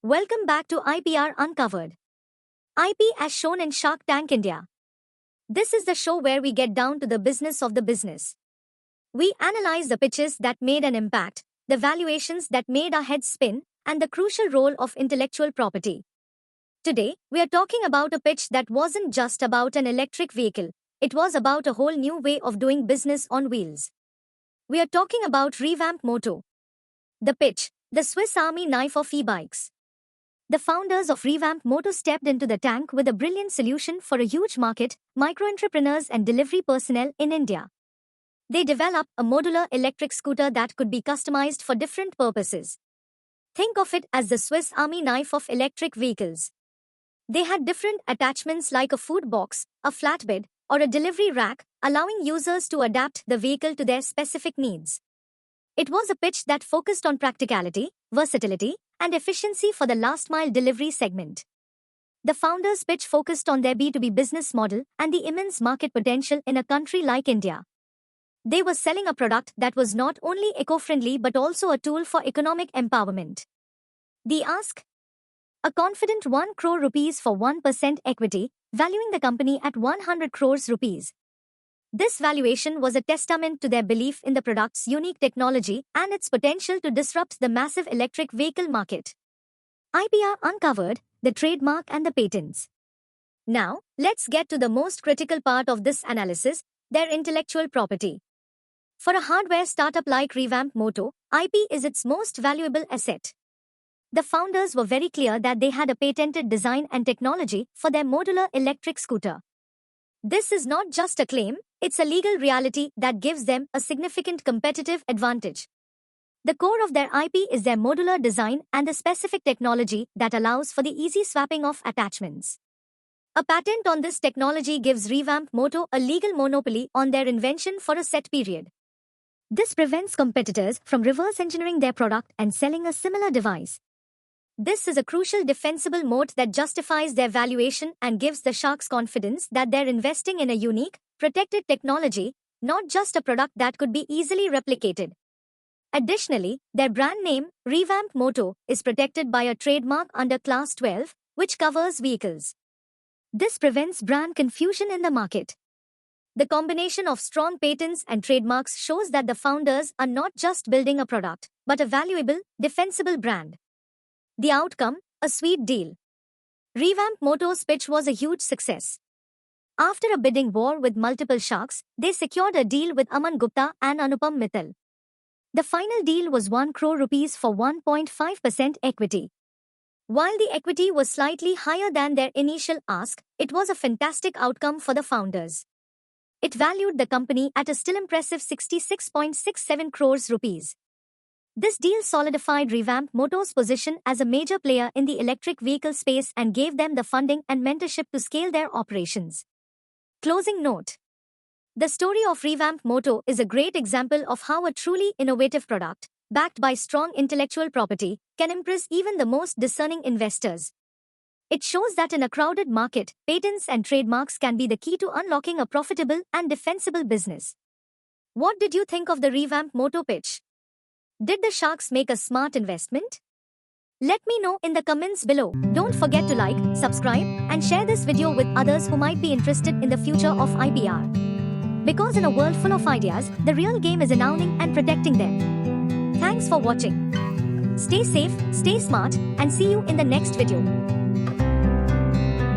Welcome back to IPR Uncovered. IP as shown in Shark Tank India. This is the show where we get down to the business of the business. We analyze the pitches that made an impact, the valuations that made our heads spin, and the crucial role of intellectual property. Today, we are talking about a pitch that wasn't just about an electric vehicle, it was about a whole new way of doing business on wheels. We are talking about Revamp Moto. The pitch, the Swiss Army knife of e-bikes. The founders of Revamp Moto stepped into the tank with a brilliant solution for a huge market, micro-entrepreneurs and delivery personnel in India. They developed a modular electric scooter that could be customized for different purposes. Think of it as the Swiss Army knife of electric vehicles. They had different attachments like a food box, a flatbed, or a delivery rack, allowing users to adapt the vehicle to their specific needs. It was a pitch that focused on practicality, versatility, and efficiency for the last-mile delivery segment. The founders' pitch focused on their B2B business model and the immense market potential in a country like India. They were selling a product that was not only eco-friendly but also a tool for economic empowerment. The ask? A confident 1 crore rupees for 1% equity, valuing the company at 100 crores rupees. This valuation was a testament to their belief in the product's unique technology and its potential to disrupt the massive electric vehicle market. IPR uncovered the trademark and the patents. Now, let's get to the most critical part of this analysis, their intellectual property. For a hardware startup like Revamp Moto, IP is its most valuable asset. The founders were very clear that they had a patented design and technology for their modular electric scooter. This is not just a claim, it's a legal reality that gives them a significant competitive advantage. The core of their IP is their modular design and the specific technology that allows for the easy swapping of attachments. A patent on this technology gives Revamp Moto a legal monopoly on their invention for a set period. This prevents competitors from reverse engineering their product and selling a similar device. This is a crucial defensible moat that justifies their valuation and gives the sharks confidence that they're investing in a unique, protected technology, not just a product that could be easily replicated. Additionally, their brand name, Revamp Moto, is protected by a trademark under Class 12, which covers vehicles. This prevents brand confusion in the market. The combination of strong patents and trademarks shows that the founders are not just building a product, but a valuable, defensible brand. The outcome, a sweet deal. Revamp Moto's pitch was a huge success. After a bidding war with multiple sharks, they secured a deal with Aman Gupta and Anupam Mittal. The final deal was 1 crore rupees for 1.5% equity. While the equity was slightly higher than their initial ask, it was a fantastic outcome for the founders. It valued the company at a still impressive 66.67 crores rupees. This deal solidified Revamp Moto's position as a major player in the electric vehicle space and gave them the funding and mentorship to scale their operations. Closing note. The story of Revamp Moto is a great example of how a truly innovative product, backed by strong intellectual property, can impress even the most discerning investors. It shows that in a crowded market, patents and trademarks can be the key to unlocking a profitable and defensible business. What did you think of the Revamp Moto pitch? Did the sharks make a smart investment? Let me know in the comments below. Don't forget to like, subscribe, and share this video with others who might be interested in the future of IPR. Because in a world full of ideas, the real game is in owning and protecting them. Thanks for watching. Stay safe, stay smart, and see you in the next video.